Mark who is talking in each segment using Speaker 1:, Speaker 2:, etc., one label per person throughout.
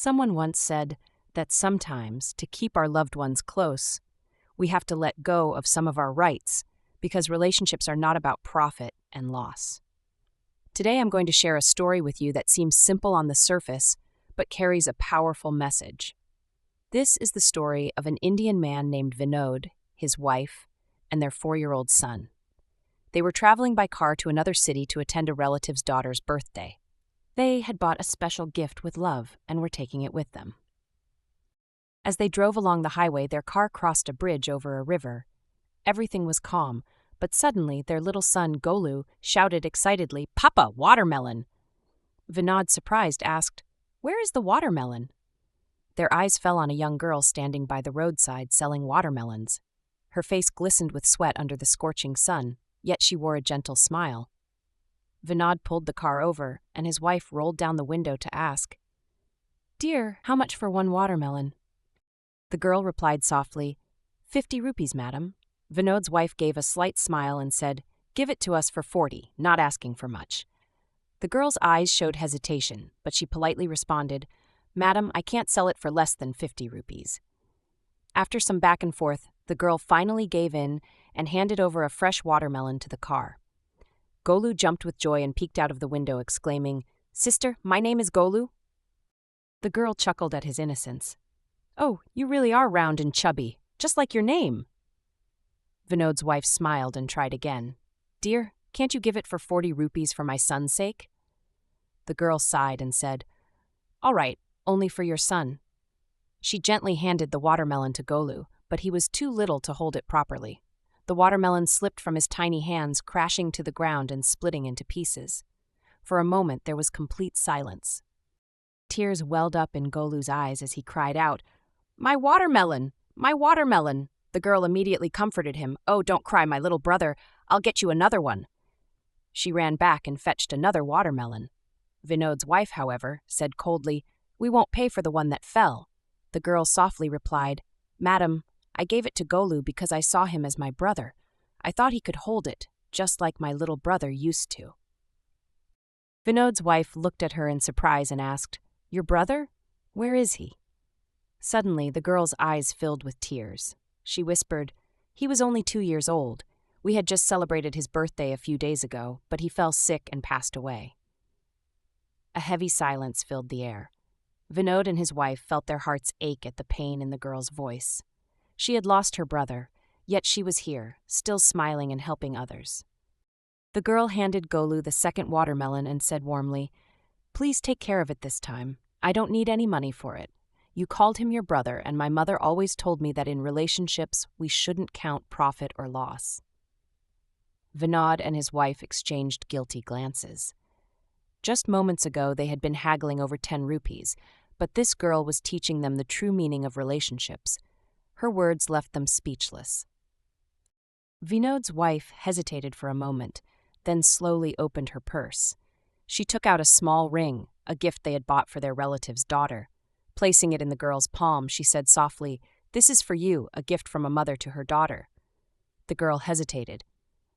Speaker 1: Someone once said that sometimes, to keep our loved ones close, we have to let go of some of our rights because relationships are not about profit and loss. Today I'm going to share a story with you that seems simple on the surface, but carries a powerful message. This is the story of an Indian man named Vinod, his wife, and their 4-year-old son. They were traveling by car to another city to attend a relative's daughter's birthday. They had bought a special gift with love and were taking it with them. As they drove along the highway, their car crossed a bridge over a river. Everything was calm, but suddenly their little son, Golu, shouted excitedly, "Papa, watermelon!" Vinod, surprised, asked, "Where is the watermelon?" Their eyes fell on a young girl standing by the roadside selling watermelons. Her face glistened with sweat under the scorching sun, yet she wore a gentle smile. Vinod pulled the car over, and his wife rolled down the window to ask, "Dear, how much for one watermelon?" The girl replied softly, 50 rupees, madam." Vinod's wife gave a slight smile and said, "Give it to us for 40, not asking for much." The girl's eyes showed hesitation, but she politely responded, "Madam, I can't sell it for less than 50 rupees." After some back and forth, the girl finally gave in and handed over a fresh watermelon to the car. Golu jumped with joy and peeked out of the window, exclaiming, "Sister, my name is Golu." The girl chuckled at his innocence. "Oh, you really are round and chubby, just like your name." Vinod's wife smiled and tried again. "Dear, can't you give it for 40 rupees for my son's sake?" The girl sighed and said, "All right, only for your son." She gently handed the watermelon to Golu, but he was too little to hold it properly. The watermelon slipped from his tiny hands, crashing to the ground and splitting into pieces. For a moment there was complete silence. Tears welled up in Golu's eyes as he cried out, "My watermelon! My watermelon!" The girl immediately comforted him. "Oh, don't cry, my little brother. I'll get you another one." She ran back and fetched another watermelon. Vinod's wife, however, said coldly, "We won't pay for the one that fell." The girl softly replied, "Madam, I gave it to Golu because I saw him as my brother. I thought he could hold it, just like my little brother used to." Vinod's wife looked at her in surprise and asked, "Your brother? Where is he?" Suddenly, the girl's eyes filled with tears. She whispered, "He was only 2 years old. We had just celebrated his birthday a few days ago, but he fell sick and passed away." A heavy silence filled the air. Vinod and his wife felt their hearts ache at the pain in the girl's voice. She had lost her brother, yet she was here, still smiling and helping others. The girl handed Golu the second watermelon and said warmly, "Please take care of it this time. I don't need any money for it. You called him your brother, and my mother always told me that in relationships we shouldn't count profit or loss." Vinod and his wife exchanged guilty glances. Just moments ago they had been haggling over 10 rupees, but this girl was teaching them the true meaning of relationships. Her words left them speechless. Vinod's wife hesitated for a moment, then slowly opened her purse. She took out a small ring, a gift they had bought for their relative's daughter. Placing it in the girl's palm, she said softly, "This is for you, a gift from a mother to her daughter." The girl hesitated.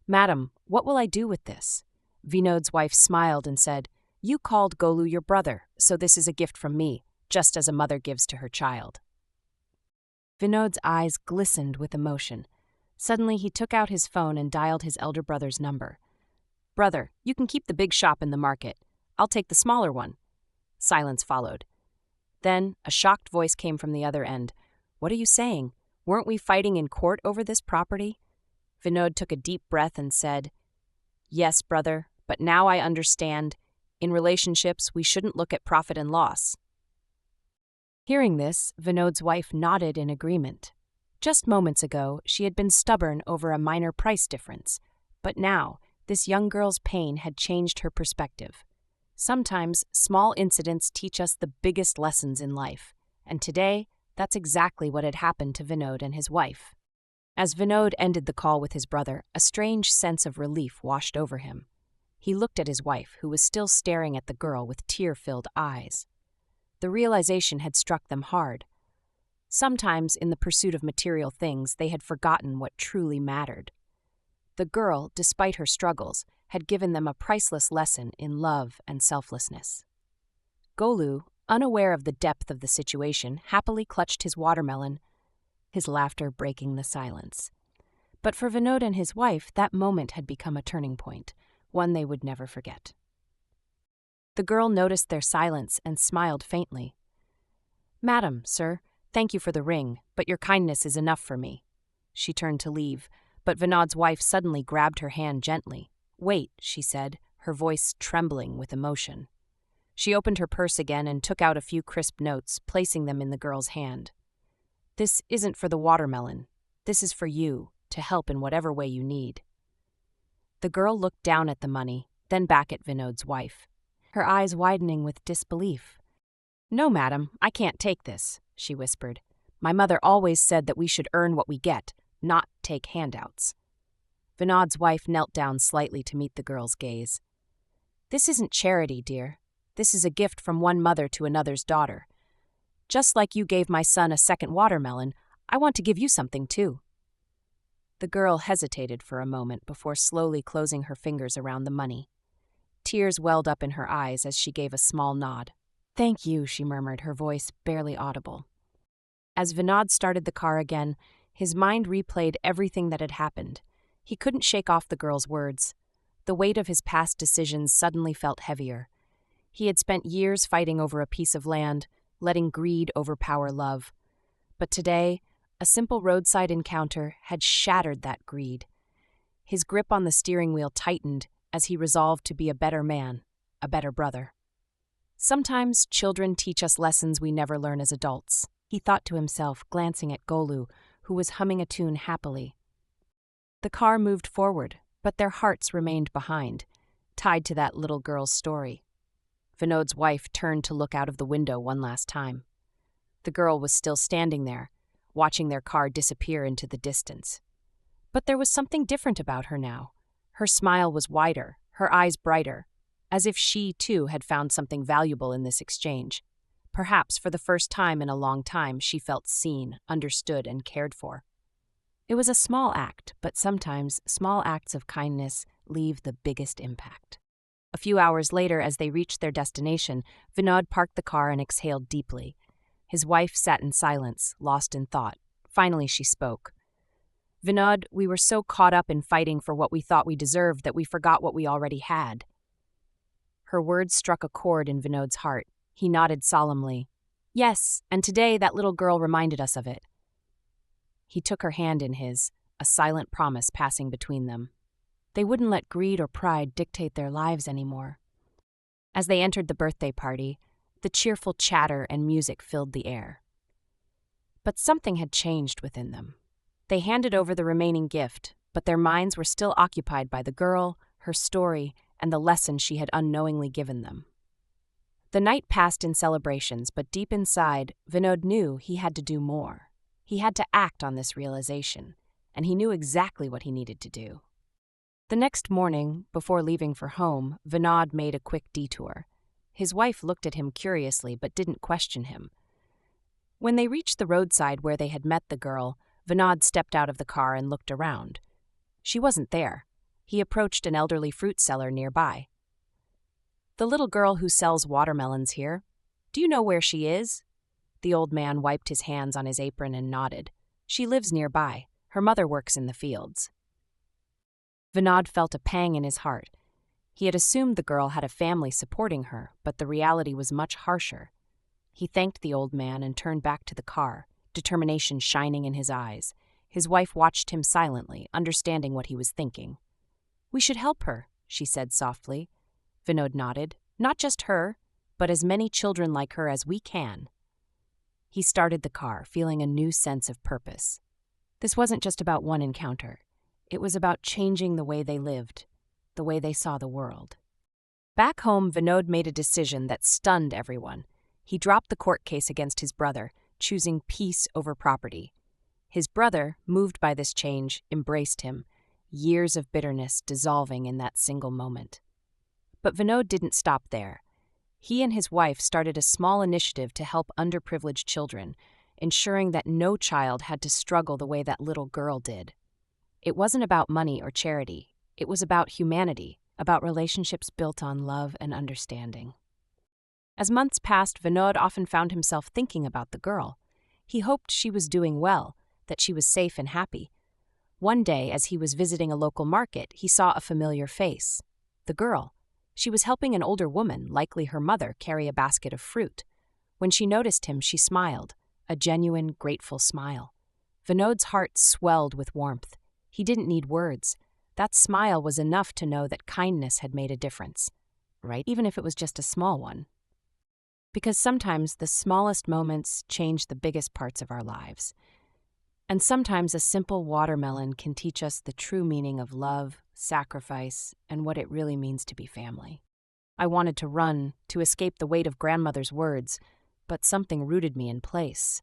Speaker 1: "Madam, what will I do with this?" Vinod's wife smiled and said, "You called Golu your brother, so this is a gift from me, just as a mother gives to her child." Vinod's eyes glistened with emotion. Suddenly he took out his phone and dialed his elder brother's number. "Brother, you can keep the big shop in the market. I'll take the smaller one." Silence followed. Then a shocked voice came from the other end. "What are you saying? Weren't we fighting in court over this property?" Vinod took a deep breath and said, "Yes, brother, but now I understand. In relationships, we shouldn't look at profit and loss." Hearing this, Vinod's wife nodded in agreement. Just moments ago, she had been stubborn over a minor price difference, but now, this young girl's pain had changed her perspective. Sometimes, small incidents teach us the biggest lessons in life, and today, that's exactly what had happened to Vinod and his wife. As Vinod ended the call with his brother, a strange sense of relief washed over him. He looked at his wife, who was still staring at the girl with tear-filled eyes. The realization had struck them hard. Sometimes, in the pursuit of material things, they had forgotten what truly mattered. The girl, despite her struggles, had given them a priceless lesson in love and selflessness. Golu, unaware of the depth of the situation, happily clutched his watermelon, his laughter breaking the silence. But for Vinod and his wife, that moment had become a turning point, one they would never forget. The girl noticed their silence and smiled faintly. "Madam, sir, thank you for the ring, but your kindness is enough for me." She turned to leave, but Vinod's wife suddenly grabbed her hand gently. "Wait," she said, her voice trembling with emotion. She opened her purse again and took out a few crisp notes, placing them in the girl's hand. "This isn't for the watermelon. This is for you, to help in whatever way you need." The girl looked down at the money, then back at Vinod's wife, her eyes widening with disbelief. "No, madam, I can't take this," she whispered. "My mother always said that we should earn what we get, not take handouts." Vinod's wife knelt down slightly to meet the girl's gaze. "This isn't charity, dear. This is a gift from one mother to another's daughter. Just like you gave my son a second watermelon, I want to give you something too." The girl hesitated for a moment before slowly closing her fingers around the money. Tears welled up in her eyes as she gave a small nod. "Thank you," she murmured, her voice barely audible. As Vinod started the car again, his mind replayed everything that had happened. He couldn't shake off the girl's words. The weight of his past decisions suddenly felt heavier. He had spent years fighting over a piece of land, letting greed overpower love. But today, a simple roadside encounter had shattered that greed. His grip on the steering wheel tightened as he resolved to be a better man, a better brother. Sometimes children teach us lessons we never learn as adults, he thought to himself, glancing at Golu, who was humming a tune happily. The car moved forward, but their hearts remained behind, tied to that little girl's story. Vinod's wife turned to look out of the window one last time. The girl was still standing there, watching their car disappear into the distance. But there was something different about her now. Her smile was wider, her eyes brighter, as if she, too, had found something valuable in this exchange. Perhaps for the first time in a long time, she felt seen, understood, and cared for. It was a small act, but sometimes small acts of kindness leave the biggest impact. A few hours later, as they reached their destination, Vinod parked the car and exhaled deeply. His wife sat in silence, lost in thought. Finally, she spoke. "Vinod, we were so caught up in fighting for what we thought we deserved that we forgot what we already had." Her words struck a chord in Vinod's heart. He nodded solemnly. "Yes, and today that little girl reminded us of it." He took her hand in his, a silent promise passing between them. They wouldn't let greed or pride dictate their lives anymore. As they entered the birthday party, the cheerful chatter and music filled the air. But something had changed within them. They handed over the remaining gift, but their minds were still occupied by the girl, her story, and the lesson she had unknowingly given them. The night passed in celebrations, but deep inside, Vinod knew he had to do more. He had to act on this realization, and he knew exactly what he needed to do. The next morning, before leaving for home, Vinod made a quick detour. His wife looked at him curiously but didn't question him. When they reached the roadside where they had met the girl, Vinod stepped out of the car and looked around. She wasn't there. He approached an elderly fruit seller nearby. "The little girl who sells watermelons here. Do you know where she is?" The old man wiped his hands on his apron and nodded. "She lives nearby. Her mother works in the fields." Vinod felt a pang in his heart. He had assumed the girl had a family supporting her, but the reality was much harsher. He thanked the old man and turned back to the car, determination shining in his eyes. His wife watched him silently, understanding what he was thinking. "We should help her," she said softly. Vinod nodded. "Not just her, but as many children like her as we can." He started the car, feeling a new sense of purpose. This wasn't just about one encounter. It was about changing the way they lived, the way they saw the world. Back home, Vinod made a decision that stunned everyone. He dropped the court case against his brother, choosing peace over property. His brother, moved by this change, embraced him, years of bitterness dissolving in that single moment. But Vinod didn't stop there. He and his wife started a small initiative to help underprivileged children, ensuring that no child had to struggle the way that little girl did. It wasn't about money or charity. It was about humanity, about relationships built on love and understanding. As months passed, Vinod often found himself thinking about the girl. He hoped she was doing well, that she was safe and happy. One day, as he was visiting a local market, he saw a familiar face. The girl. She was helping an older woman, likely her mother, carry a basket of fruit. When she noticed him, she smiled, a genuine, grateful smile. Vinod's heart swelled with warmth. He didn't need words. That smile was enough to know that kindness had made a difference, right? Even if it was just a small one. Because sometimes the smallest moments change the biggest parts of our lives. And sometimes a simple watermelon can teach us the true meaning of love, sacrifice, and what it really means to be family. I wanted to run, to escape the weight of grandmother's words, but something rooted me in place.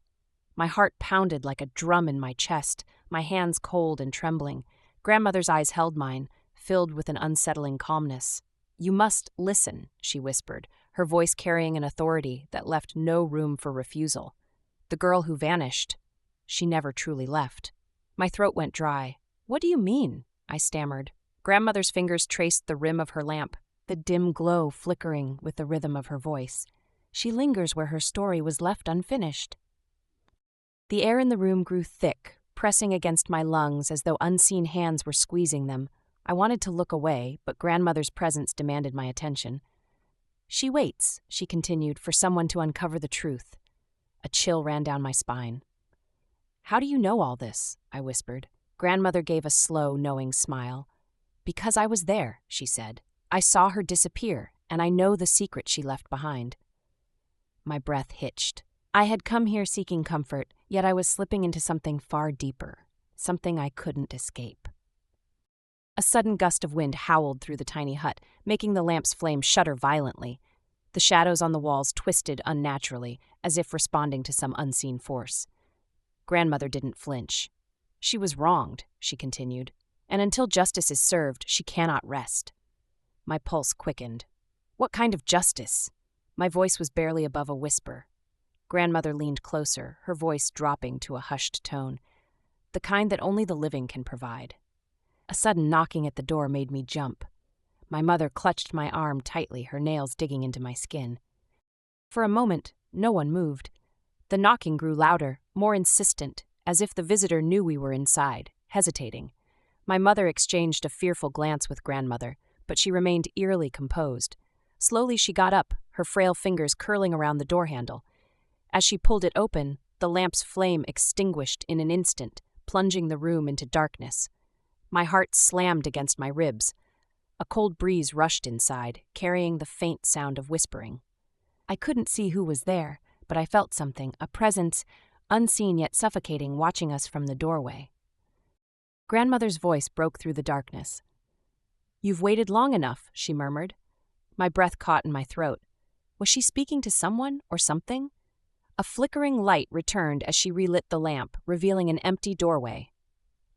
Speaker 1: My heart pounded like a drum in my chest, my hands cold and trembling. Grandmother's eyes held mine, filled with an unsettling calmness. "You must listen," she whispered, her voice carrying an authority that left no room for refusal. The girl who vanished, she never truly left. My throat went dry. "What do you mean?" I stammered. Grandmother's fingers traced the rim of her lamp, the dim glow flickering with the rhythm of her voice. "She lingers where her story was left unfinished." The air in the room grew thick, pressing against my lungs as though unseen hands were squeezing them. I wanted to look away, but grandmother's presence demanded my attention. "She waits," she continued, "for someone to uncover the truth." A chill ran down my spine. "How do you know all this?" I whispered. Grandmother gave a slow, knowing smile. "Because I was there," she said. "I saw her disappear, and I know the secret she left behind." My breath hitched. I had come here seeking comfort, yet I was slipping into something far deeper, something I couldn't escape. A sudden gust of wind howled through the tiny hut, making the lamp's flame shudder violently. The shadows on the walls twisted unnaturally, as if responding to some unseen force. Grandmother didn't flinch. "She was wronged," she continued, "and until justice is served, she cannot rest." My pulse quickened. What kind of justice? My voice was barely above a whisper. Grandmother leaned closer, her voice dropping to a hushed tone. "The kind that only the living can provide." A sudden knocking at the door made me jump. My mother clutched my arm tightly, her nails digging into my skin. For a moment, no one moved. The knocking grew louder, more insistent, as if the visitor knew we were inside, hesitating. My mother exchanged a fearful glance with grandmother, but she remained eerily composed. Slowly she got up, her frail fingers curling around the door handle. As she pulled it open, the lamp's flame extinguished in an instant, plunging the room into darkness. My heart slammed against my ribs. A cold breeze rushed inside, carrying the faint sound of whispering. I couldn't see who was there, but I felt something, a presence, unseen yet suffocating, watching us from the doorway. Grandmother's voice broke through the darkness. "You've waited long enough," she murmured. My breath caught in my throat. Was she speaking to someone or something? A flickering light returned as she relit the lamp, revealing an empty doorway.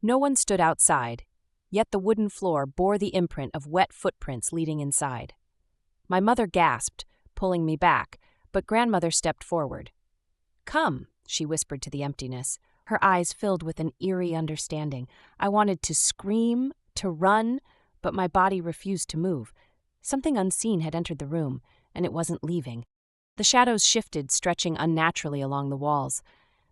Speaker 1: No one stood outside, yet the wooden floor bore the imprint of wet footprints leading inside. My mother gasped, pulling me back, but grandmother stepped forward. "Come," she whispered to the emptiness, her eyes filled with an eerie understanding. I wanted to scream, to run, but my body refused to move. Something unseen had entered the room, and it wasn't leaving. The shadows shifted, stretching unnaturally along the walls.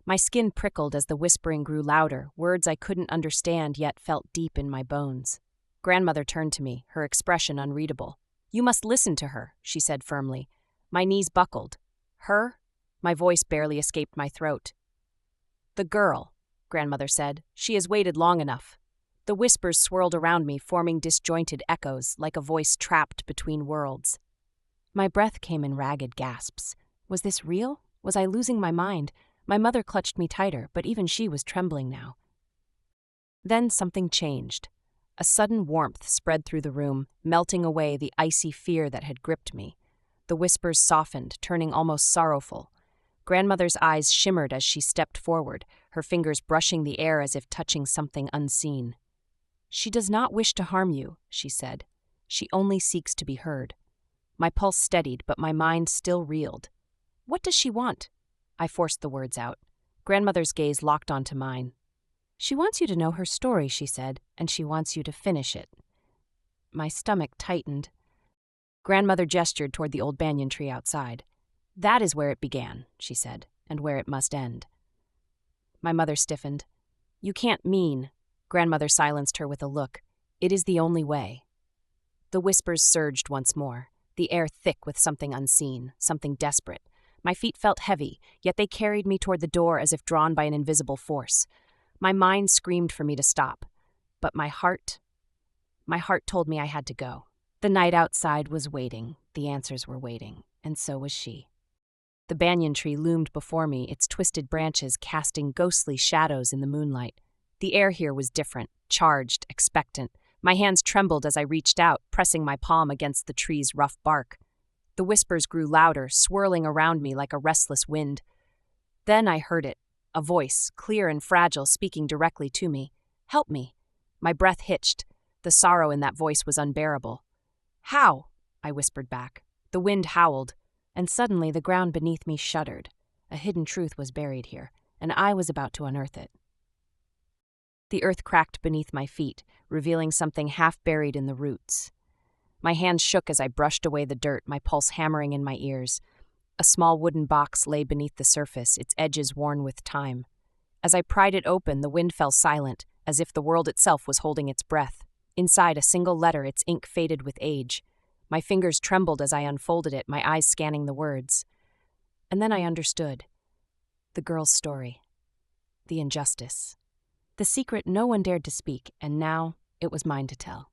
Speaker 1: My skin prickled as the whispering grew louder, words I couldn't understand yet felt deep in my bones. Grandmother turned to me, her expression unreadable. "You must listen to her," she said firmly. My knees buckled. "Her?" My voice barely escaped my throat. "The girl," grandmother said. "She has waited long enough." The whispers swirled around me, forming disjointed echoes, like a voice trapped between worlds. My breath came in ragged gasps. Was this real? Was I losing my mind? My mother clutched me tighter, but even she was trembling now. Then something changed. A sudden warmth spread through the room, melting away the icy fear that had gripped me. The whispers softened, turning almost sorrowful. Grandmother's eyes shimmered as she stepped forward, her fingers brushing the air as if touching something unseen. "She does not wish to harm you," she said. "She only seeks to be heard." My pulse steadied, but my mind still reeled. "What does she want?" I forced the words out. Grandmother's gaze locked onto mine. "She wants you to know her story," she said, "and she wants you to finish it." My stomach tightened. Grandmother gestured toward the old banyan tree outside. That is where it began, she said, and where it must end. My mother stiffened. You can't mean. Grandmother silenced her with a look. It is the only way. The whispers surged once more, the air thick with something unseen, something desperate. My feet felt heavy, yet they carried me toward the door as if drawn by an invisible force. My mind screamed for me to stop, but my heart told me I had to go. The night outside was waiting, the answers were waiting, and so was she. The banyan tree loomed before me, its twisted branches casting ghostly shadows in the moonlight. The air here was different, charged, expectant. My hands trembled as I reached out, pressing my palm against the tree's rough bark. The whispers grew louder, swirling around me like a restless wind. Then I heard it, a voice, clear and fragile, speaking directly to me. Help me. My breath hitched. The sorrow in that voice was unbearable. How? I whispered back. The wind howled, and suddenly the ground beneath me shuddered. A hidden truth was buried here, and I was about to unearth it. The earth cracked beneath my feet, revealing something half buried in the roots. My hands shook as I brushed away the dirt, my pulse hammering in my ears. A small wooden box lay beneath the surface, its edges worn with time. As I pried it open, the wind fell silent, as if the world itself was holding its breath. Inside, a single letter, its ink faded with age. My fingers trembled as I unfolded it, my eyes scanning the words. And then I understood. The girl's story. The injustice. The secret no one dared to speak, and now it was mine to tell.